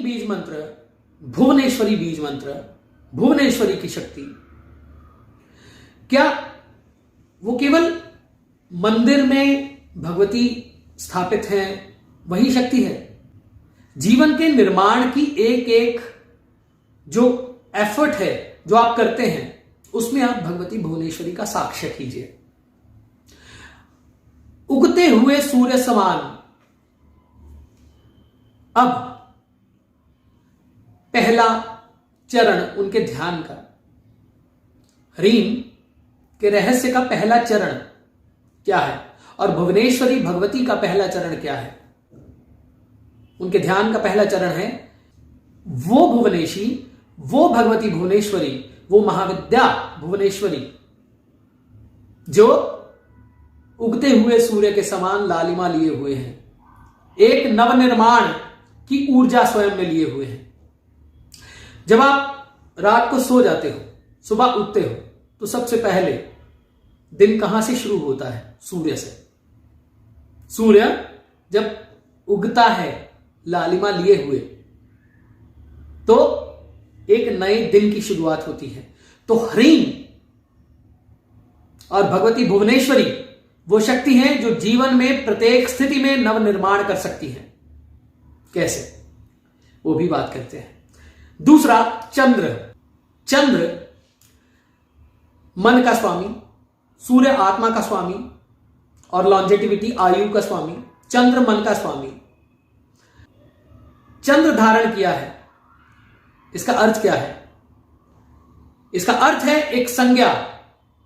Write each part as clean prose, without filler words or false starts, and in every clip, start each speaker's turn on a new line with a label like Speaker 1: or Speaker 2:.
Speaker 1: बीज मंत्र, भुवनेश्वरी बीज मंत्र, भुवनेश्वरी की शक्ति, क्या वो केवल मंदिर में भगवती स्थापित हैं वही शक्ति है? जीवन के निर्माण की एक एक जो एफर्ट है जो आप करते हैं उसमें आप भगवती भुवनेश्वरी का साक्ष्य कीजिए। उगते हुए सूर्य समान अब पहला चरण उनके ध्यान का, ह्रीम के रहस्य का पहला चरण क्या है और भुवनेश्वरी भगवती का पहला चरण क्या है? उनके ध्यान का पहला चरण है वो भुवनेशी, वो भगवती भुवनेश्वरी, वो महाविद्या भुवनेश्वरी जो उगते हुए सूर्य के समान लालिमा लिए हुए हैं, एक नवनिर्माण की ऊर्जा स्वयं में लिए हुए हैं। जब आप रात को सो जाते हो, सुबह उठते हो, तो सबसे पहले दिन कहां से शुरू होता है? सूर्य से। सूर्य जब उगता है लालिमा लिए हुए तो एक नए दिन की शुरुआत होती है। तो ह्रीम और भगवती भुवनेश्वरी वो शक्ति है जो जीवन में प्रत्येक स्थिति में नवनिर्माण कर सकती है। कैसे, वो भी बात करते हैं। दूसरा, चंद्र। चंद्र मन का स्वामी, सूर्य आत्मा का स्वामी और लॉन्जेटिविटी आयु का स्वामी। चंद्र मन का स्वामी। चंद्र धारण किया है, इसका अर्थ क्या है? इसका अर्थ है एक संज्ञा,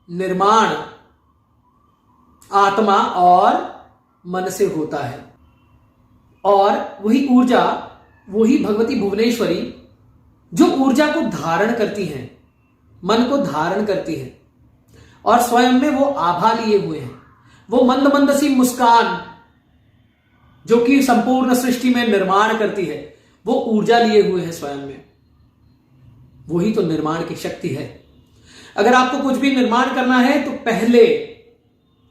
Speaker 1: निर्माण आत्मा और मन से होता है और वही ऊर्जा, वही भगवती भुवनेश्वरी जो ऊर्जा को धारण करती हैं, मन को धारण करती है और स्वयं में वो आभा लिए हुए हैं। वो मंद मंद सी मुस्कान जो कि संपूर्ण सृष्टि में निर्माण करती है, वो ऊर्जा लिए हुए हैं स्वयं में। वही तो निर्माण की शक्ति है। अगर आपको कुछ भी निर्माण करना है तो पहले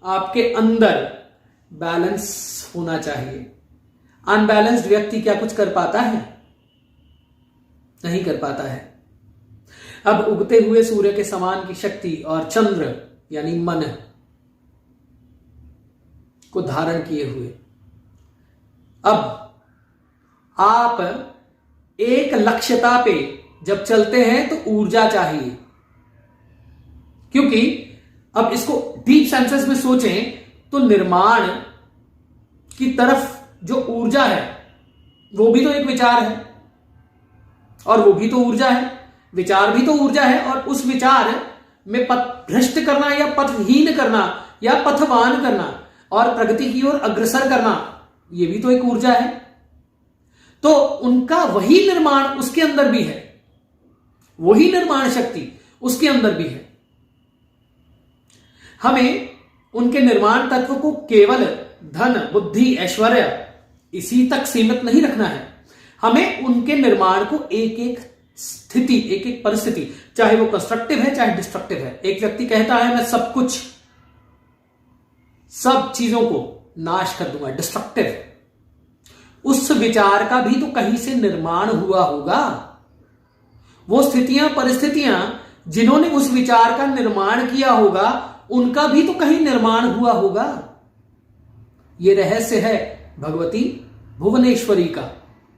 Speaker 1: आपके अंदर बैलेंस होना चाहिए। अनबैलेंस्ड व्यक्ति क्या कुछ कर पाता है? नहीं कर पाता है। अब उगते हुए सूर्य के समान की शक्ति और चंद्र यानी मन को धारण किए हुए अब आप एक लक्ष्यता पे जब चलते हैं तो ऊर्जा चाहिए, क्योंकि अब इसको डीप सेंसेस में सोचें तो निर्माण की तरफ जो ऊर्जा है वो भी तो एक विचार है और वो भी तो ऊर्जा है, विचार भी तो ऊर्जा है। और उस विचार में पथ भ्रष्ट करना या पथहीन करना या पथवान करना और प्रगति की ओर अग्रसर करना, ये भी तो एक ऊर्जा है। तो उनका वही निर्माण उसके अंदर भी है, वही निर्माण शक्ति उसके अंदर भी है। हमें उनके निर्माण तत्व को केवल धन, बुद्धि, ऐश्वर्य इसी तक सीमित नहीं रखना है। हमें उनके निर्माण को एक एक स्थिति, एक एक परिस्थिति, चाहे वो कंस्ट्रक्टिव है चाहे डिस्ट्रक्टिव है। एक व्यक्ति कहता है मैं सब कुछ, सब चीजों को नाश कर दूंगा, डिस्ट्रक्टिव, उस विचार का भी तो कहीं से निर्माण हुआ होगा। वो स्थितियां, परिस्थितियां जिन्होंने उस विचार का निर्माण किया होगा उनका भी तो कहीं निर्माण हुआ होगा। यह रहस्य है भगवती भुवनेश्वरी का।